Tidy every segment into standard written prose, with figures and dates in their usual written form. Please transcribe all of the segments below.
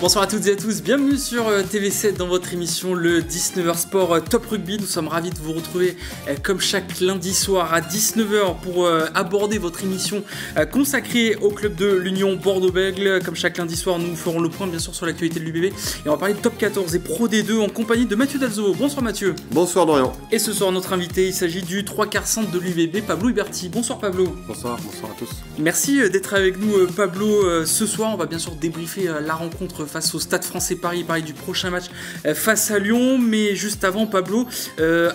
Bonsoir à toutes et à tous, bienvenue sur TV7 dans votre émission le 19h Sport Top Rugby. Nous sommes ravis de vous retrouver comme chaque lundi soir à 19h pour aborder votre émission consacrée au club de l'Union Bordeaux-Bègles. Comme chaque lundi soir, nous ferons le point bien sûr sur l'actualité de l'UBB et on va parler de Top 14 et Pro D2 en compagnie de Mathieu Dalzo. Bonsoir Mathieu. Bonsoir Dorian. Et ce soir notre invité, il s'agit du 3/4 centre de l'UBB, Pablo Huberti. Bonsoir Pablo. Bonsoir à tous. Merci d'être avec nous Pablo. Ce soir, on va bien sûr débriefer la rencontre face au Stade Français Paris, du prochain match face à Lyon. Mais juste avant, Pablo,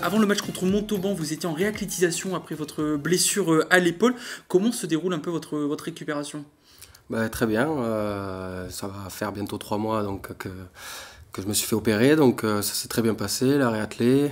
avant le match contre Montauban, vous étiez en réathlétisation après votre blessure à l'épaule. Comment se déroule un peu votre récupération ? Très bien, ça va faire bientôt 3 mois donc, que je me suis fait opérer, donc ça s'est très bien passé, la réathlée,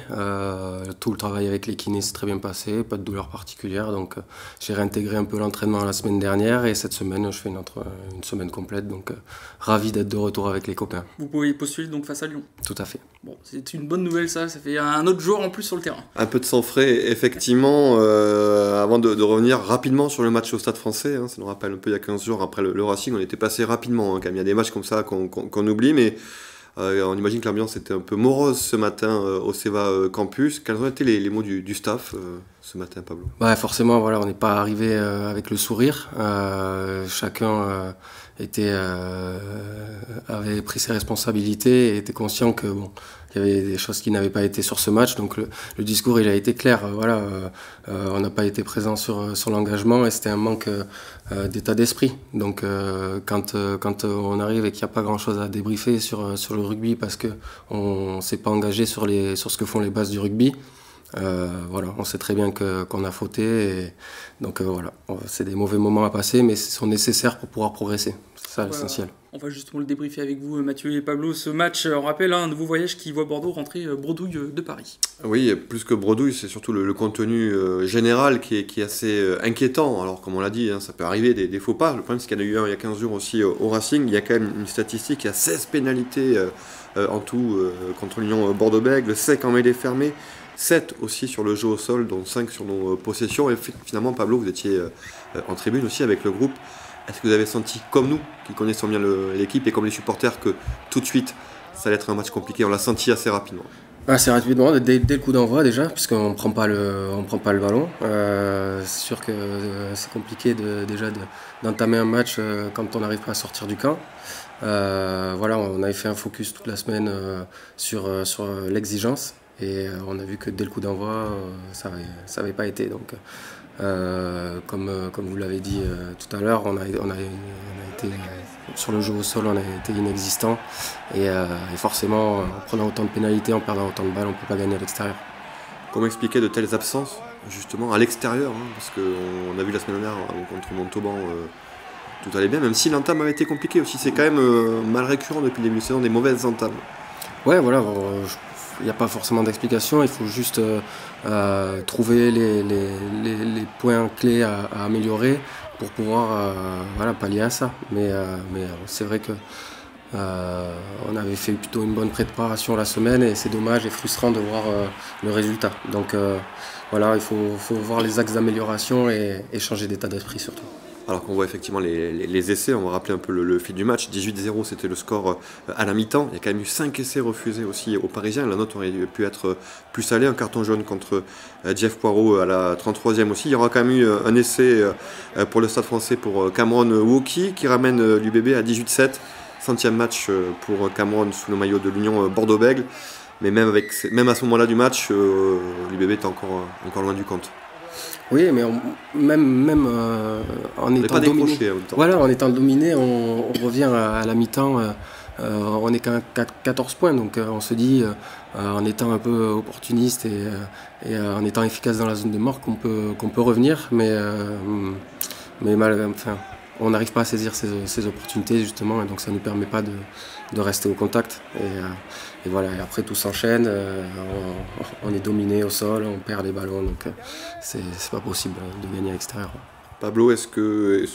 tout le travail avec les kinés s'est très bien passé, pas de douleur particulière, donc j'ai réintégré un peu l'entraînement la semaine dernière et cette semaine je fais une semaine complète, donc ravi d'être de retour avec les copains. Vous pouvez postuler donc face à Lyon. Tout à fait. Bon, c'est une bonne nouvelle ça fait un autre joueur en plus sur le terrain. Un peu de sang frais, effectivement, avant de revenir rapidement sur le match au Stade Français, ça nous rappelle un peu il y a 15 jours après le Racing, on était passé rapidement, quand même. Il y a des matchs comme ça qu'on oublie, mais on imagine que l'ambiance était un peu morose ce matin au Seva Campus. Quels ont été les mots du staff ce matin, Pablo ? Forcément, voilà, on n'est pas arrivé avec le sourire. Chacun avait pris ses responsabilités et était conscient que il y avait des choses qui n'avaient pas été sur ce match. Donc le discours il a été clair. On n'a pas été présent sur l'engagement et c'était un manque d'état d'esprit. Donc quand on arrive et qu'il n'y a pas grand-chose à débriefer sur le rugby parce qu'on ne s'est pas engagé sur ce que font les bases du rugby, on sait très bien qu'on a fauté. Et donc c'est des mauvais moments à passer, mais ils sont nécessaires pour pouvoir progresser. C'est ça l'essentiel. On va justement le débriefer avec vous, Mathieu et Pablo. Ce match, on rappelle, un nouveau voyage qui voit Bordeaux rentrer bredouille de Paris. Oui, plus que bredouille, c'est surtout le contenu général qui est assez inquiétant. Alors, comme on l'a dit, ça peut arriver des faux pas. Le problème, c'est qu'il y en a eu un il y a 15 jours aussi au Racing. Il y a quand même une statistique, il y a 16 pénalités en tout contre l'Union Bordeaux-Bègles, 5 en mêlée fermée, 7 aussi sur le jeu au sol, dont 5 sur nos possessions. Et finalement, Pablo, vous étiez en tribune aussi avec le groupe. Est-ce que vous avez senti, comme nous, qui connaissons bien l'équipe, et comme les supporters, que tout de suite, ça allait être un match compliqué ? On l'a senti assez rapidement. Assez rapidement, dès le coup d'envoi déjà, puisqu'on ne prend pas le ballon. C'est sûr que c'est compliqué d'entamer un match quand on n'arrive pas à sortir du camp. On avait fait un focus toute la semaine sur l'exigence. Et on a vu que dès le coup d'envoi, ça n'avait pas été. Donc, comme vous l'avez dit tout à l'heure, on a été sur le jeu au sol, on a été inexistant. Et forcément, en prenant autant de pénalités, en perdant autant de balles, on ne peut pas gagner à l'extérieur. Comment expliquer de telles absences, justement, à l'extérieur, parce qu'on a vu la semaine dernière contre Montauban, tout allait bien, même si l'entame avait été compliquée aussi. C'est quand même mal récurrent depuis le début de saison, des mauvaises entames. Il n'y a pas forcément d'explication, il faut juste trouver les points clés à améliorer pour pouvoir pallier à ça. Mais c'est vrai que on avait fait plutôt une bonne préparation la semaine et c'est dommage et frustrant de voir le résultat. Donc il faut voir les axes d'amélioration et changer d'état d'esprit surtout. Alors qu'on voit effectivement les essais, on va rappeler un peu le fil du match. 18-0, c'était le score à la mi-temps. Il y a quand même eu 5 essais refusés aussi aux Parisiens. La note aurait pu être plus salée. Un carton jaune contre Jeff Poirot à la 33e aussi. Il y aura quand même eu un essai pour le Stade Français pour Cameron Woki qui ramène l'UBB à 18-7. 100e match pour Cameron sous le maillot de l'Union Bordeaux-Bègles. Mais même à ce moment-là du match, l'UBB est encore loin du compte. Oui, mais même en étant dominé, en étant dominé, on revient à la mi-temps, on n'est qu'à 14 points, donc on se dit, en étant un peu opportuniste et en étant efficace dans la zone de mort, qu'on peut revenir, mais on n'arrive pas à saisir ces opportunités justement, et donc ça ne nous permet pas de rester au contact. Et après tout s'enchaîne, on est dominé au sol, on perd les ballons, donc c'est pas possible de gagner à l'extérieur. Pablo, une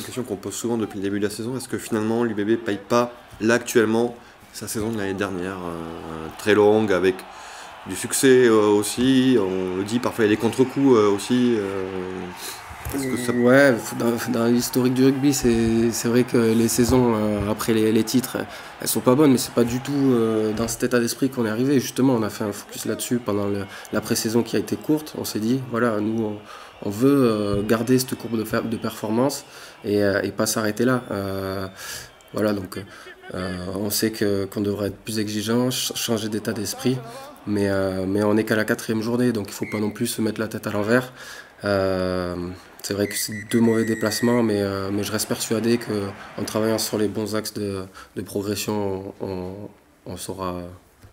question qu'on pose souvent depuis le début de la saison, est-ce que finalement l'UBB ne paye pas là actuellement sa saison de l'année dernière, très longue, avec du succès aussi, on le dit, parfois il y a des contre-coups aussi. Ouais, dans l'historique du rugby, c'est vrai que les saisons après les titres, elles sont pas bonnes, mais c'est pas du tout dans cet état d'esprit qu'on est arrivé. Justement, on a fait un focus là-dessus pendant la pré-saison qui a été courte. On s'est dit, voilà, nous, on veut garder cette courbe de performance et pas s'arrêter là. Voilà, donc on sait qu'on devrait être plus exigeant, changer d'état d'esprit, mais on n'est qu'à la 4e journée, donc il ne faut pas non plus se mettre la tête à l'envers. C'est vrai que c'est 2 mauvais déplacements, mais je reste persuadé qu'en travaillant sur les bons axes de progression, on saura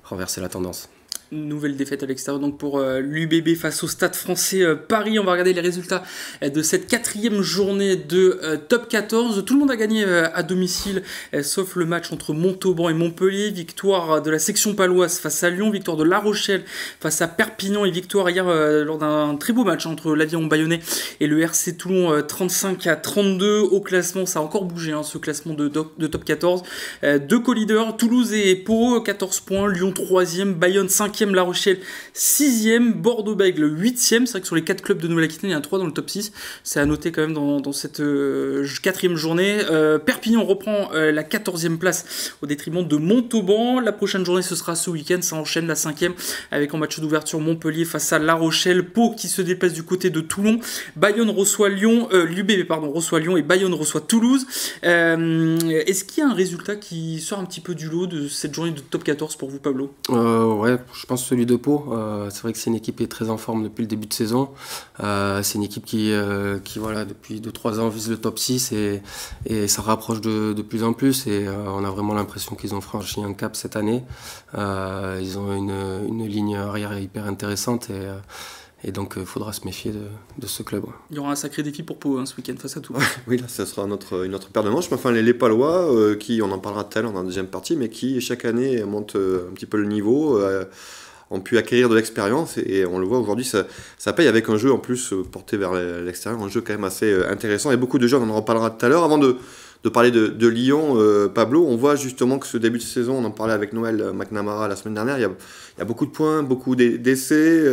renverser la tendance. Nouvelle défaite à l'extérieur donc pour l'UBB face au Stade Français Paris. On va regarder les résultats de cette 4e journée de Top 14. Tout le monde a gagné à domicile, sauf le match entre Montauban et Montpellier. Victoire de la section paloise face à Lyon, victoire de La Rochelle face à Perpignan et victoire hier lors d'un très beau match entre l'Aviron Bayonnais et le RC Toulon 35-32. Au classement, ça a encore bougé ce classement de Top 14. 2 co-leaders, Toulouse et Pau, 14 points, Lyon 3e, Bayonne 5e, La Rochelle 6e, Bordeaux-Bègles 8e. C'est vrai que sur les 4 clubs de Nouvelle-Aquitaine, il y en a 3 dans le top 6. C'est à noter quand même dans cette 4e journée. Perpignan reprend la 14e place au détriment de Montauban. La prochaine journée, ce sera ce week-end. Ça enchaîne la 5e avec en match d'ouverture Montpellier face à La Rochelle. Pau qui se déplace du côté de Toulon. Bayonne reçoit Lyon. L'UBB reçoit Lyon et Bayonne reçoit Toulouse. Est-ce qu'il y a un résultat qui sort un petit peu du lot de cette journée de top 14 pour vous, Pablo ? Ouais, je pense celui de Pau. C'est vrai que c'est une équipe qui est très en forme depuis le début de saison. C'est une équipe qui voilà, depuis 2-3 ans vise le top 6 et ça rapproche de plus en plus. Et on a vraiment l'impression qu'ils ont franchi un cap cette année. Ils ont une ligne arrière hyper intéressante et donc il faudra se méfier de ce club. Ouais. Il y aura un sacré défi pour Pau ce week-end face à Toulon. Oui, là, ça sera une autre paire de manches. Mais enfin, les Palois, qui, on en parlera tout à l'heure dans la deuxième partie, mais qui chaque année montent un petit peu le niveau, ont pu acquérir de l'expérience et on le voit aujourd'hui, ça paye avec un jeu en plus porté vers l'extérieur, un jeu quand même assez intéressant et beaucoup de jeunes, on en reparlera tout à l'heure. Avant de parler de Lyon, Pablo, on voit justement que ce début de saison, on en parlait avec Noël McNamara la semaine dernière, il y a beaucoup de points, beaucoup d'essais,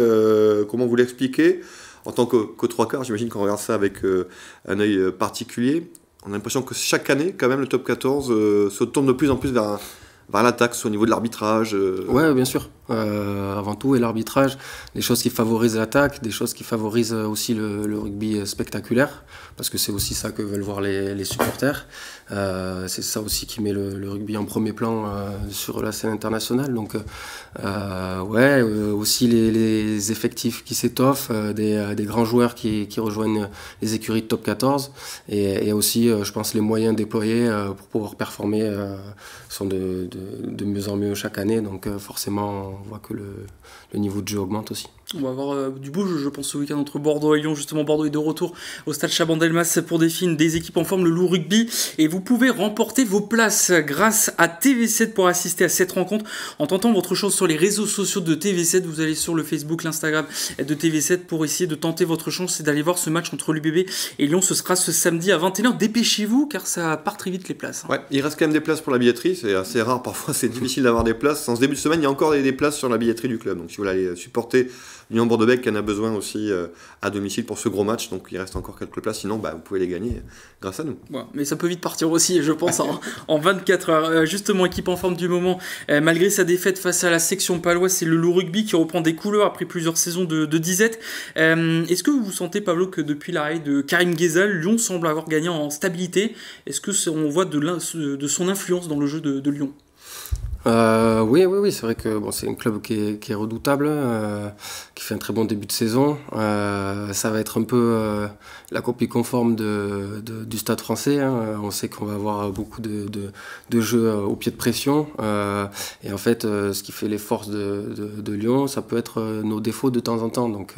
comment vous l'expliquez ? En tant que trois quarts, j'imagine qu'on regarde ça avec un œil particulier. On a l'impression que chaque année, quand même, le top 14 se tourne de plus en plus vers l'attaque, soit au niveau de l'arbitrage. Ouais, bien sûr. Avant tout, et l'arbitrage, des choses qui favorisent l'attaque, des choses qui favorisent aussi le rugby spectaculaire, parce que c'est aussi ça que veulent voir les supporters. C'est ça aussi qui met le rugby en premier plan sur la scène internationale. Donc, aussi les effectifs qui s'étoffent, des grands joueurs qui rejoignent les écuries de top 14, et aussi, je pense, les moyens déployés pour pouvoir performer sont de mieux en mieux chaque année. Donc, forcément, on voit que le niveau de jeu augmente aussi. On va avoir du beau jeu, je pense, ce week-end entre Bordeaux et Lyon. Justement, Bordeaux est de retour au stade Chaban-Delmas pour définir des équipes en forme, le Loup Rugby. Et vous pouvez remporter vos places grâce à TV7 pour assister à cette rencontre. En tentant votre chance sur les réseaux sociaux de TV7, vous allez sur le Facebook, l'Instagram de TV7 pour essayer de tenter votre chance et d'aller voir ce match entre l'UBB et Lyon. Ce sera ce samedi à 21h. Dépêchez-vous car ça part très vite les places. Ouais, il reste quand même des places pour la billetterie. C'est assez rare, parfois c'est difficile d'avoir des places. En ce début de semaine, il y a encore des places sur la billetterie du club. Donc si vous voulez aller supporter Lyon Bordeaux-Bègles qui en a besoin aussi à domicile pour ce gros match, donc il reste encore quelques places, sinon vous pouvez les gagner grâce à nous. Ouais, mais ça peut vite partir aussi, je pense, en 24 heures. Justement, équipe en forme du moment, malgré sa défaite face à la section paloise, c'est le Loup Rugby qui reprend des couleurs après plusieurs saisons de disette. Est-ce que vous sentez, Pablo, que depuis l'arrêt de Karim Ghezal, Lyon semble avoir gagné en stabilité ? Est-ce qu'on voit de son influence dans le jeu de Lyon ? Oui, c'est vrai que c'est un club qui est redoutable, qui fait un très bon début de saison. Ça va être un peu la copie conforme du Stade Français. On sait qu'on va avoir beaucoup de jeux au pied de pression. Et en fait, ce qui fait les forces de Lyon, ça peut être nos défauts de temps en temps. Donc,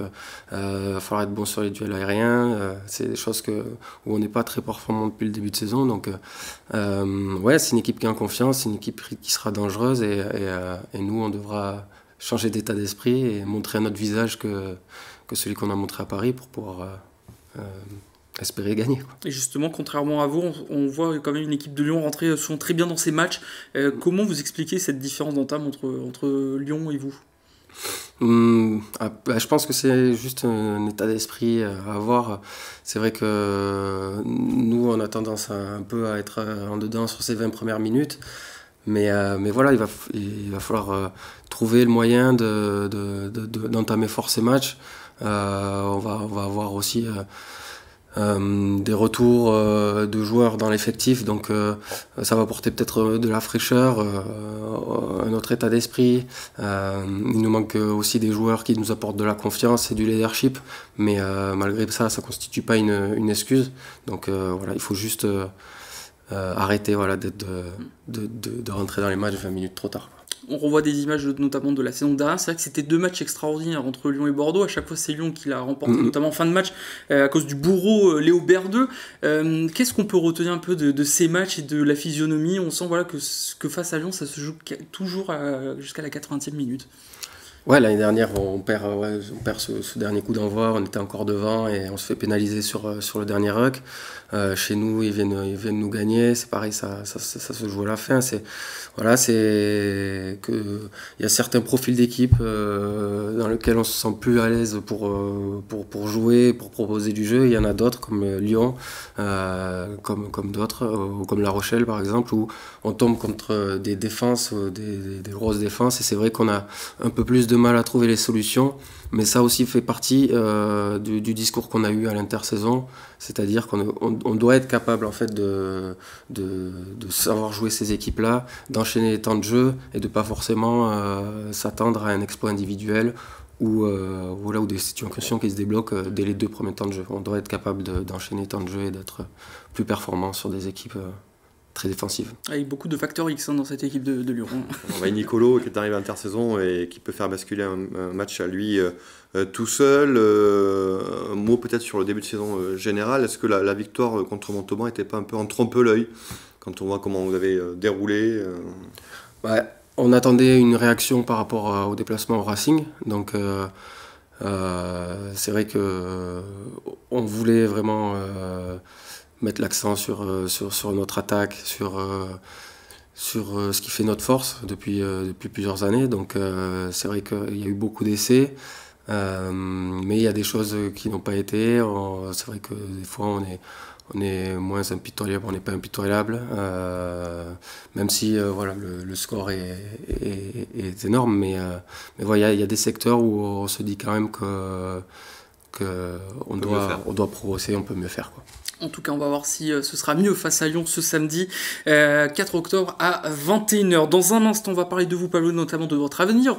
il va falloir être bon sur les duels aériens. C'est des choses où on n'est pas très performant depuis le début de saison. Donc, c'est une équipe qui est en confiance, c'est une équipe qui sera dangereuse. Et nous, on devra changer d'état d'esprit et montrer un autre visage que celui qu'on a montré à Paris pour pouvoir espérer gagner. Quoi. Et justement, contrairement à vous, on voit quand même une équipe de Lyon rentrer souvent très bien dans ses matchs. Comment vous expliquez cette différence d'entame entre Lyon et vous ? Je pense que c'est juste un état d'esprit à avoir. C'est vrai que nous, on a tendance un peu à être en dedans sur ces 20 premières minutes. Mais voilà, il va falloir trouver le moyen d'entamer fort ces matchs. On va avoir aussi des retours de joueurs dans l'effectif, donc ça va apporter peut-être de la fraîcheur, un autre état d'esprit. Il nous manque aussi des joueurs qui nous apportent de la confiance et du leadership, mais malgré ça ne constitue pas une excuse. Donc voilà, il faut juste arrêter de rentrer dans les matchs 20 minutes trop tard. On revoit des images notamment de la saison dernière. C'est vrai que c'était 2 matchs extraordinaires entre Lyon et Bordeaux. À chaque fois, c'est Lyon qui l'a remporté, notamment en fin de match, à cause du bourreau Léo Berdeux. Qu'est-ce qu'on peut retenir un peu de ces matchs et de la physionomie? On sent que face à Lyon, ça se joue toujours jusqu'à la 80e minute. Ouais, l'année dernière, on perd ce dernier coup d'envoi, on était encore devant et on se fait pénaliser sur le dernier ruck. Chez nous, ils viennent nous gagner, c'est pareil, ça se joue à la fin. Il y a certains profils d'équipe dans lesquels on se sent plus à l'aise pour jouer, pour proposer du jeu. Il y en a d'autres comme Lyon, comme d'autres, comme La Rochelle par exemple, où on tombe contre des défenses, des grosses défenses, et c'est vrai qu'on a un peu plus de mal à trouver les solutions, mais ça aussi fait partie du discours qu'on a eu à l'intersaison, c'est-à-dire qu'on doit être capable en fait de savoir jouer ces équipes-là, d'enchaîner les temps de jeu et de pas forcément s'attendre à un exploit individuel ou des situations qui se débloquent dès les 2 premiers temps de jeu. On doit être capable d'enchaîner les temps de jeu et d'être plus performant sur des équipes très défensive. Avec beaucoup de facteurs X dans cette équipe de Lyon. On va Nicolo qui est arrivé à l'intersaison et qui peut faire basculer un match à lui tout seul. Un mot peut-être sur le début de saison général. Est-ce que la victoire contre Montauban n'était pas un peu en trompe-l'œil quand on voit comment vous avez déroulé on attendait une réaction par rapport au déplacement au Racing. Donc c'est vrai que on voulait vraiment mettre l'accent sur notre attaque, sur ce qui fait notre force depuis plusieurs années. Donc c'est vrai qu'il y a eu beaucoup d'essais, mais il y a des choses qui n'ont pas été. C'est vrai que des fois on est moins impitoyable, on n'est pas impitoyable, même si le score est énorme, mais voilà, il y a des secteurs où on se dit quand même qu'on doit progresser, on peut mieux faire, quoi. En tout cas, on va voir si ce sera mieux face à Lyon ce samedi 4 octobre à 21h. Dans un instant, on va parler de vous, Pablo, notamment de votre avenir,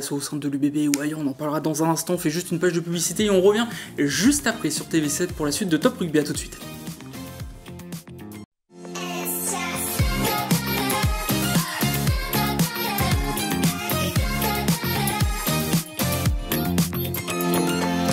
soit au centre de l'UBB ou ailleurs. On en parlera dans un instant. On fait juste une page de publicité et on revient juste après sur TV7 pour la suite de Top Rugby. À tout de suite.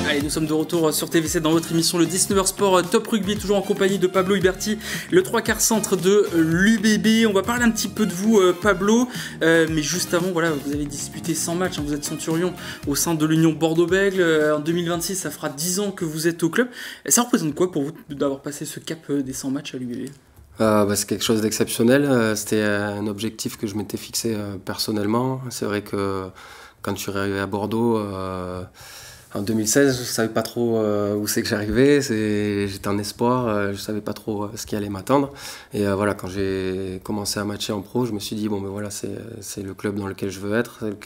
Allez, nous sommes de retour sur TV7 dans votre émission le 19h Sport Top Rugby, toujours en compagnie de Pablo Huberti, le 3/4 centre de l'UBB. On va parler un petit peu de vous, Pablo, mais juste avant, voilà, vous avez disputé 100 matchs, hein, vous êtes centurion au sein de l'Union Bordeaux-Bègles. En 2026, ça fera 10 ans que vous êtes au club. Ça représente quoi pour vous d'avoir passé ce cap des 100 matchs à l'UBB? C'est quelque chose d'exceptionnel. C'était un objectif que je m'étais fixé personnellement. C'est vrai que quand je suis arrivé à Bordeaux en 2016, je ne savais pas trop où c'est que j'arrivais. J'étais en espoir, je ne savais pas trop ce qui allait m'attendre. Et voilà, quand j'ai commencé à matcher en pro, je me suis dit, bon, ben voilà, c'est le club dans lequel je veux être, c'est le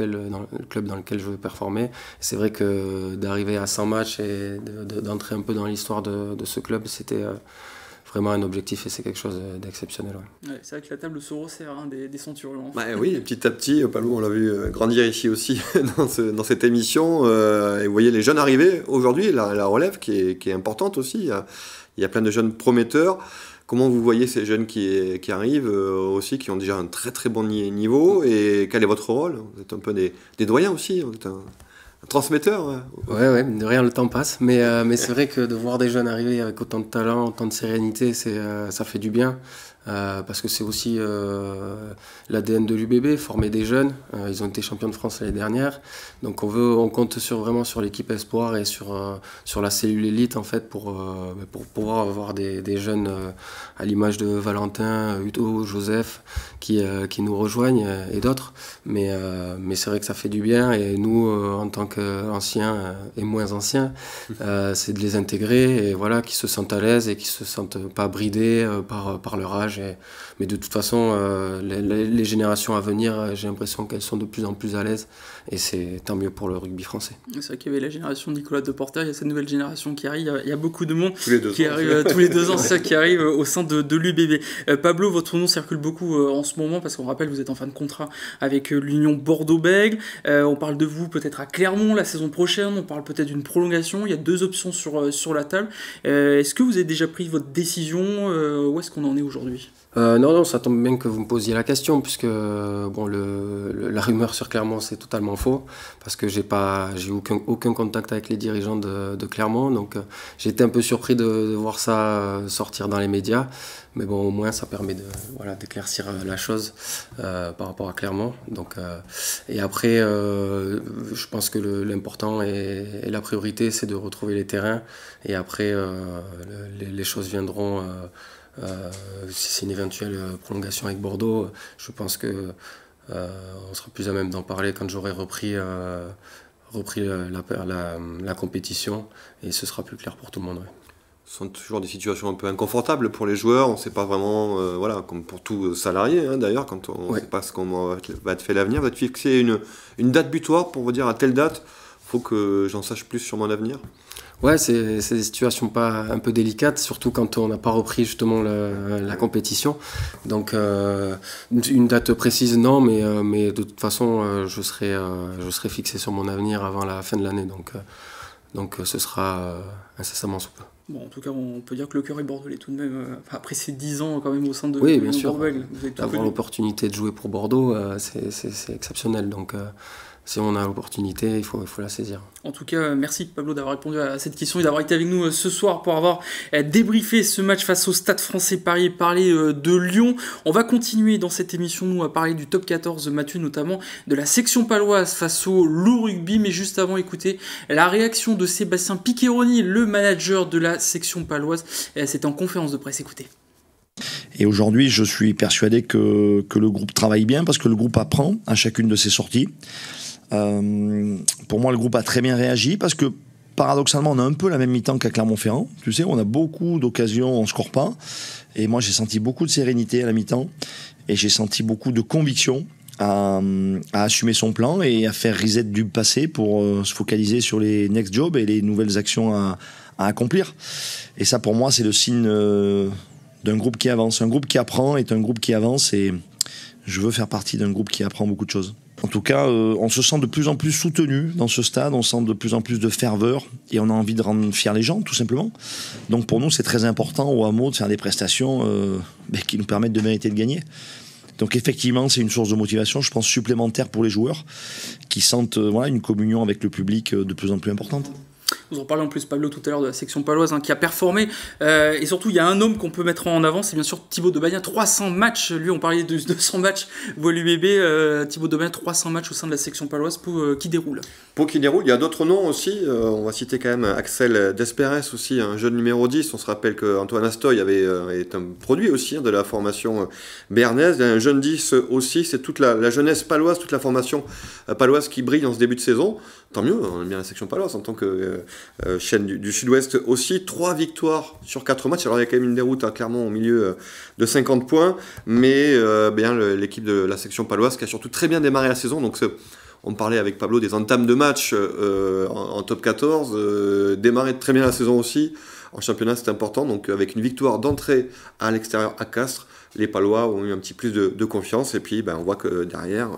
club dans lequel je veux performer. C'est vrai que d'arriver à 100 matchs et d'entrer un peu dans l'histoire de ce club, c'était vraiment un objectif et c'est quelque chose d'exceptionnel. Ouais. Ouais, c'est vrai que la table se resserre, hein, des centurions. Oui, petit à petit, Pablo, on l'a vu grandir ici aussi dans cette émission. Et vous voyez les jeunes arriver aujourd'hui, la relève qui est importante aussi. Il y a plein de jeunes prometteurs. Comment vous voyez ces jeunes qui arrivent aussi, qui ont déjà un très très bon niveau, et quel est votre rôle? Vous êtes un peu des doyens aussi, vous êtes un transmetteur. Ouais, de rien, le temps passe, mais c'est vrai que de voir des jeunes arriver avec autant de talent, autant de sérénité, ça fait du bien. parce que c'est aussi l'ADN de l'UBB, former des jeunes. Ils ont été champions de France l'année dernière, donc on compte vraiment sur l'équipe espoir et sur la cellule élite en fait pour pouvoir avoir des jeunes à l'image de Valentin, Udo, Joseph qui nous rejoignent et d'autres. Mais c'est vrai que ça fait du bien, et nous en tant qu'anciens et moins anciens, c'est de les intégrer et voilà, qu'ils se sentent à l'aise et qu'ils se sentent pas bridés par leur âge. Mais de toute façon, les générations à venir, j'ai l'impression qu'elles sont de plus en plus à l'aise, et c'est tant mieux pour le rugby français. C'est vrai qu'il y avait la génération de Nicolas Deporter, il y a cette nouvelle génération qui arrive, il y a beaucoup de monde qui arrive tous les 2 ans, c'est ça qui arrive au sein de l'UBB. Pablo, votre nom circule beaucoup en ce moment, parce qu'on rappelle, vous êtes en fin de contrat avec l'Union Bordeaux-Bègles. On parle de vous peut-être à Clermont la saison prochaine, on parle peut-être d'une prolongation, il y a 2 options sur la table. Est-ce que vous avez déjà pris votre décision? Où est-ce qu'on en est aujourd'hui? Non, ça tombe bien que vous me posiez la question, puisque la rumeur sur Clermont, c'est totalement faux, parce que j'ai aucun contact avec les dirigeants de Clermont, donc j'ai été un peu surpris de voir ça sortir dans les médias, mais bon, au moins ça permet d'éclaircir la chose par rapport à Clermont. Donc, et après, je pense que l'important et la priorité, c'est de retrouver les terrains, et après les choses viendront. Si c'est une éventuelle prolongation avec Bordeaux, je pense que on sera plus à même d'en parler quand j'aurai repris la compétition, et ce sera plus clair pour tout le monde. Ouais. Ce sont toujours des situations un peu inconfortables pour les joueurs, on ne sait pas vraiment, comme pour tout salarié d'ailleurs, quand on ne sait pas ce qu'on va être fait l'avenir. Vous êtes fixé une date butoir pour vous dire à telle date, il faut que j'en sache plus sur mon avenir? Ouais, c'est des situations un peu délicates, surtout quand on n'a pas repris justement la compétition. Donc une date précise, non, mais de toute façon, je serai fixé sur mon avenir avant la fin de l'année. Donc ce sera incessamment sous peu. Bon, en tout cas, on peut dire que le cœur est bordelais tout de même. Après ces 10 ans quand même au sein de oui, bien sûr. Avoir l'opportunité de jouer pour Bordeaux, c'est exceptionnel. Donc si on a l'opportunité, il faut la saisir. En tout cas, merci Pablo d'avoir répondu à cette question et d'avoir été avec nous ce soir pour avoir débriefé ce match face au Stade Français Paris et parler de Lyon. On va continuer dans cette émission, nous, à parler du top 14, Mathieu, notamment de la section paloise face au Loup Rugby. Mais juste avant, écoutez la réaction de Sébastien Piccheroni, le manager de la section paloise. C'était en conférence de presse, écoutez. Et aujourd'hui, je suis persuadé que le groupe travaille bien, parce que le groupe apprend à chacune de ses sorties. Pour moi, le groupe a très bien réagi, parce que paradoxalement, on a un peu la même mi-temps qu'à Clermont-Ferrand. Tu sais, on a beaucoup d'occasions, on ne score pas. Et moi, j'ai senti beaucoup de sérénité à la mi-temps, et j'ai senti beaucoup de conviction à assumer son plan et à faire reset du passé pour se focaliser sur les next jobs et les nouvelles actions à accomplir. Et ça, pour moi, c'est le signe d'un groupe qui avance. Un groupe qui apprend est un groupe qui avance, et je veux faire partie d'un groupe qui apprend beaucoup de choses. En tout cas, on se sent de plus en plus soutenu dans ce stade, on sent de plus en plus de ferveur, et on a envie de rendre fiers les gens, tout simplement. Donc pour nous, c'est très important au hameau de faire des prestations qui nous permettent de mériter de gagner. Donc effectivement, c'est une source de motivation, je pense, supplémentaire pour les joueurs, qui sentent une communion avec le public de plus en plus importante. Vous en parlez en plus, Pablo, tout à l'heure, de la section paloise qui a performé. Et surtout, il y a un homme qu'on peut mettre en avant, c'est bien sûr Thibaut Debagna. 300 matchs, lui, on parlait de 200 matchs, voit l'UBB. Thibaut Debagna, 300 matchs au sein de la section paloise qui déroule. Pour qui déroule, il y a d'autres noms aussi. On va citer quand même Axel Desperes aussi, un jeune numéro 10. On se rappelle qu'Antoine Astoy est un produit aussi de la formation béarnaise. Il y a un jeune 10 aussi, c'est toute la jeunesse paloise, toute la formation paloise qui brille en ce début de saison. Tant mieux, on aime bien la section paloise en tant que chaîne du Sud-Ouest aussi. 3 victoires sur 4 matchs. Alors il y a quand même une déroute clairement au milieu de 50 points, mais l'équipe de la section paloise qui a surtout très bien démarré la saison. Donc on parlait avec Pablo des entames de match en top 14, démarrer très bien la saison aussi. En championnat, c'est important. Donc avec une victoire d'entrée à l'extérieur à Castres, les Palois ont eu un petit plus de confiance. Et puis on voit que derrière,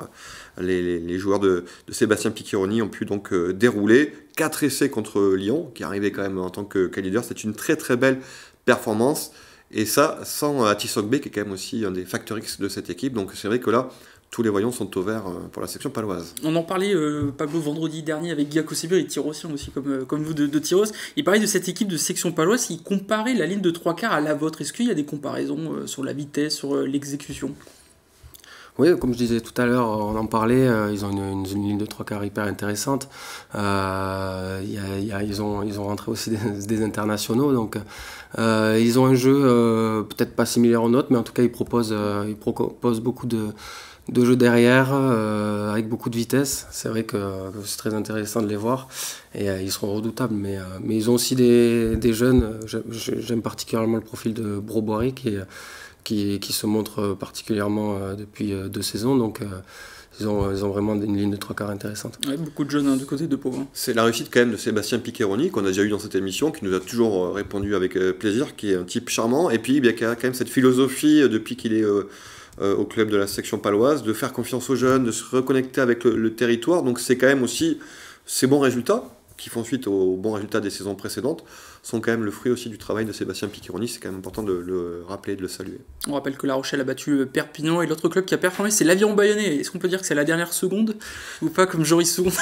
les joueurs de Sébastien Piccheroni ont pu donc dérouler 4 essais contre Lyon, qui arrivait quand même en tant que leader. C'est une très très belle performance. Et ça, sans Atis Ogbe, qui est quand même aussi un des facteurs X de cette équipe. Donc c'est vrai que là, tous les voyants sont au vert pour la section paloise. On en parlait, Pablo, vendredi dernier avec Guy Akosebio et Tyrosien aussi, comme vous de Tyros. Il parlait de cette équipe de section paloise qui comparait la ligne de 3/4 à la vôtre. Est-ce qu'il y a des comparaisons sur la vitesse, sur l'exécution ? Oui, comme je disais tout à l'heure, on en parlait, ils ont une ligne de 3/4 hyper intéressante. Ils ont rentré aussi des internationaux, donc ils ont un jeu peut-être pas similaire au nôtre, mais en tout cas ils proposent beaucoup de jeux derrière, avec beaucoup de vitesse. C'est vrai que c'est très intéressant de les voir, et ils seront redoutables, mais ils ont aussi des jeunes. J'aime particulièrement le profil de Broboiry qui se montre particulièrement depuis 2 saisons, donc ils ont vraiment une ligne de 3/4 intéressante. Ouais, beaucoup de jeunes du côté de Pau. C'est la réussite quand même de Sébastien Piccheroni, qu'on a déjà eu dans cette émission, qui nous a toujours répondu avec plaisir, qui est un type charmant, et puis qui a quand même cette philosophie depuis qu'il est au club de la section paloise, de faire confiance aux jeunes, de se reconnecter avec le territoire. Donc c'est quand même aussi ces bons résultats, qui font suite aux bons résultats des saisons précédentes, sont quand même le fruit aussi du travail de Sébastien Piccheroni. C'est quand même important de le rappeler, de le saluer. On rappelle que La Rochelle a battu Perpignan, et l'autre club qui a performé, c'est l'Aviron Bayonnais. Est-ce qu'on peut dire que c'est la dernière seconde ou pas, comme Joris Seconde?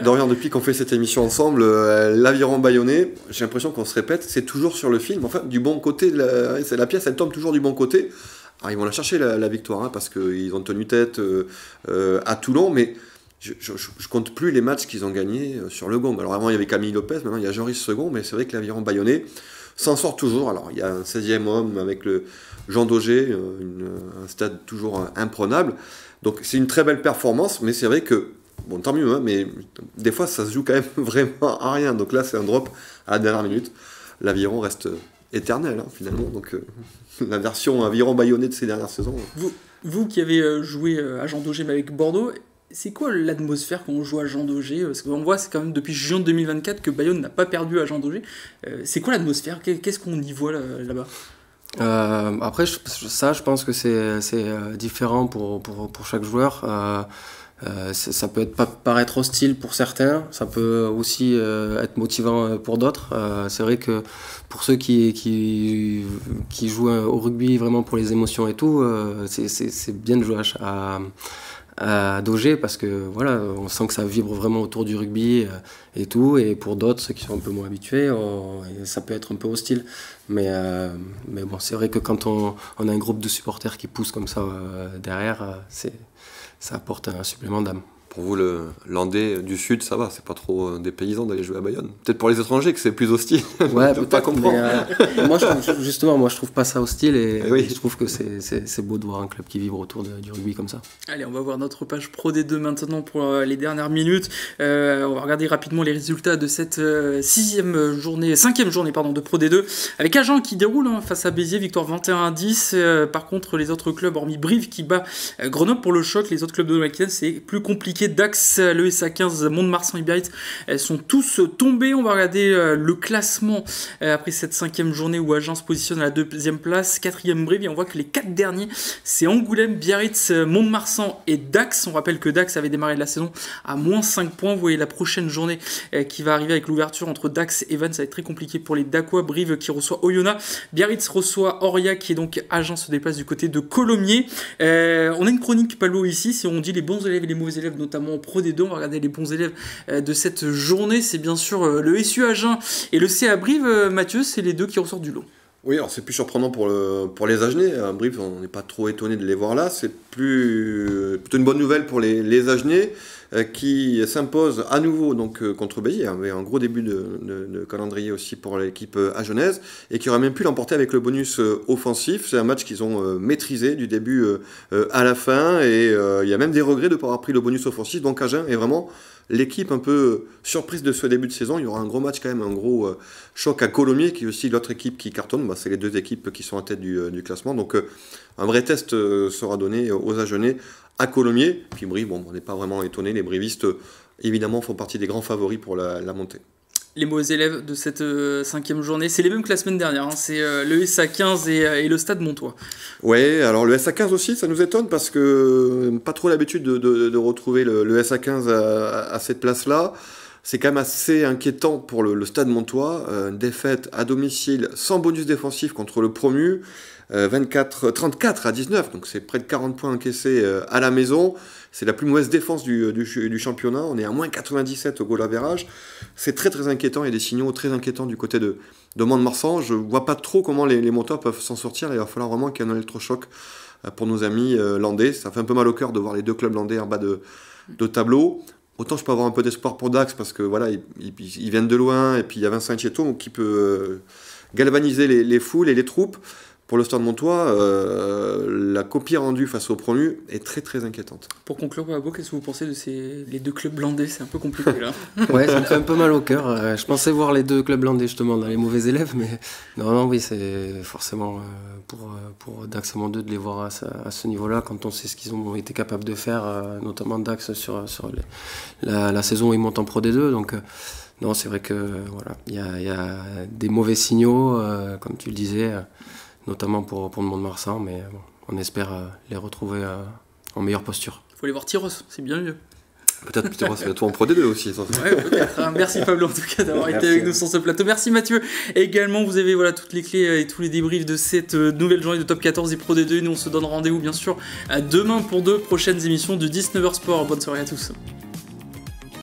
Dorian, depuis qu'on fait cette émission ensemble, l'Aviron Bayonnais, j'ai l'impression qu'on se répète, c'est toujours sur le film. Enfin, du bon côté, la pièce, elle tombe toujours du bon côté. Alors, ils vont la chercher, la victoire, parce qu'ils ont tenu tête à Toulon, mais je compte plus les matchs qu'ils ont gagnés sur le gong. Alors avant il y avait Camille Lopez, maintenant il y a Joris Second, mais c'est vrai que l'Aviron Bayonnais s'en sort toujours. Alors il y a un 16e homme avec le Jean Daugé, un stade toujours imprenable. Donc c'est une très belle performance, mais c'est vrai que, bon tant mieux, mais des fois ça se joue quand même vraiment à rien. Donc là c'est un drop à la dernière minute. L'Aviron reste éternel finalement, donc la version Aviron Bayonnais de ces dernières saisons. Vous qui avez joué à Jean Daugé mais avec Bordeaux, c'est quoi l'atmosphère quand on joue à Jean Daugé? Parce qu'on voit, c'est quand même depuis juin 2024 que Bayonne n'a pas perdu à Jean Daugé. C'est quoi l'atmosphère? Qu'est-ce qu'on y voit là-bas? Après, je pense que c'est différent pour chaque joueur. Ça peut paraître hostile pour certains, ça peut aussi être motivant pour d'autres. C'est vrai que pour ceux qui jouent au rugby vraiment pour les émotions et tout, c'est bien de jouer à Daugé, parce que voilà, on sent que ça vibre vraiment autour du rugby et tout, et pour d'autres, ceux qui sont un peu moins habitués, ça peut être un peu hostile, mais bon, c'est vrai que quand on a un groupe de supporters qui poussent comme ça derrière, ça apporte un supplément d'âme. Pour vous, le Landais du Sud, ça va, c'est pas trop des paysans d'aller jouer à Bayonne. Peut-être pour les étrangers que c'est plus hostile. Ouais, peut-être pas comprendre. Moi, je trouve pas ça hostile, et oui. Je trouve que c'est beau de voir un club qui vibre autour du rugby comme ça. Allez, on va voir notre page Pro D2 maintenant pour les dernières minutes. On va regarder rapidement les résultats de cette 5e journée de Pro D2, avec Agen qui déroule face à Béziers, victoire 21-10. Par contre, les autres clubs, hormis Brive qui bat Grenoble pour le choc, les autres clubs de l'Aquitaine, c'est plus compliqué. Dax, le SA15, Mont-de-Marsan et Biarritz sont tous tombés. On va regarder le classement après cette 5e journée où Agen se positionne à la 2e place, 4e Brive, et on voit que les 4 derniers, c'est Angoulême, Biarritz, Mont-de-Marsan et Dax. On rappelle que Dax avait démarré la saison à moins 5 points. Vous voyez la prochaine journée qui va arriver avec l'ouverture entre Dax et Vannes. Ça va être très compliqué pour les Dacois. Brive qui reçoit Oyonnax, Biarritz reçoit Aurillac, et donc Agen se déplace du côté de Colomiers. On a une chronique Palo ici, si on dit les bons élèves et les mauvais élèves, notamment en Pro D2. On va regarder les bons élèves de cette journée. C'est bien sûr le SU Agen et le CA Brive. Mathieu, c'est les deux qui ressortent du lot. Oui, alors c'est plus surprenant pour les Agenais. À Brive, on n'est pas trop étonné de les voir là. C'est plutôt une bonne nouvelle pour les Agenais qui s'imposent à nouveau donc, contre Béziers. Avec un gros début de calendrier aussi pour l'équipe agenaise, et qui aurait même pu l'emporter avec le bonus offensif. C'est un match qu'ils ont maîtrisé du début à la fin, et il y a même des regrets de ne pas avoir pris le bonus offensif. Donc Agen est vraiment l'équipe un peu surprise de ce début de saison. Il y aura un gros match quand même, un gros choc à Colomiers, qui est aussi l'autre équipe qui cartonne. C'est les deux équipes qui sont en tête du classement. Donc un vrai test sera donné aux Agenais à Colomiers. Puis Brive, on n'est pas vraiment étonné. Les brivistes, évidemment, font partie des grands favoris pour la montée. Les mauvais élèves de cette 5e journée, c'est les mêmes que la semaine dernière. C'est le SA15 et le Stade Montois. Ouais, alors le SA15 aussi, ça nous étonne, parce que pas trop l'habitude de retrouver le SA15 à cette place-là. c'est quand même assez inquiétant pour le Stade Montois. Une défaite à domicile sans bonus défensif contre le promu, 34 à 19, donc c'est près de 40 points encaissés à la maison. C'est la plus mauvaise défense du championnat. On est à moins 97 au goal average. C'est très très inquiétant. Il y a des signaux très inquiétants du côté de Mont-de-Marsan. Je vois pas trop comment les Montois peuvent s'en sortir. Il va falloir vraiment qu'il y ait un électrochoc pour nos amis landais. Ça fait un peu mal au cœur de voir les deux clubs landais en bas de tableau. Autant je peux avoir un peu d'espoir pour Dax parce que voilà, ils viennent de loin et puis il y a Vincent Etcheto qui peut galvaniser les foules et les troupes. Pour le Stade Montois, la copie rendue face au promu est très très inquiétante. Pour conclure, Babo, qu'est-ce que vous pensez de les deux clubs landais? C'est un peu compliqué là. Ouais, ça me fait un peu mal au cœur. Je pensais voir les deux clubs landais justement dans les mauvais élèves, mais non, oui, c'est forcément pour Dax et Mont 2 de les voir à ce niveau-là, quand on sait ce qu'ils ont été capables de faire, notamment Dax sur la saison où ils montent en Pro D2. Donc, non, c'est vrai que voilà, il y a des mauvais signaux, comme tu le disais. Notamment pour le Mont-de-Marsan, mais bon, on espère les retrouver en meilleure posture. Il faut les voir Tyros, c'est bien mieux. Peut-être Tyros va tout en Pro D2 aussi. Ouais, peut-être. Merci Pablo en tout cas d'avoir été avec nous sur ce plateau. Merci Mathieu. Et également, vous avez toutes les clés et tous les débriefs de cette nouvelle journée de Top 14 et Pro D2. Nous on se donne rendez-vous bien sûr demain pour 2 prochaines émissions de 19h Sport. Bonne soirée à tous.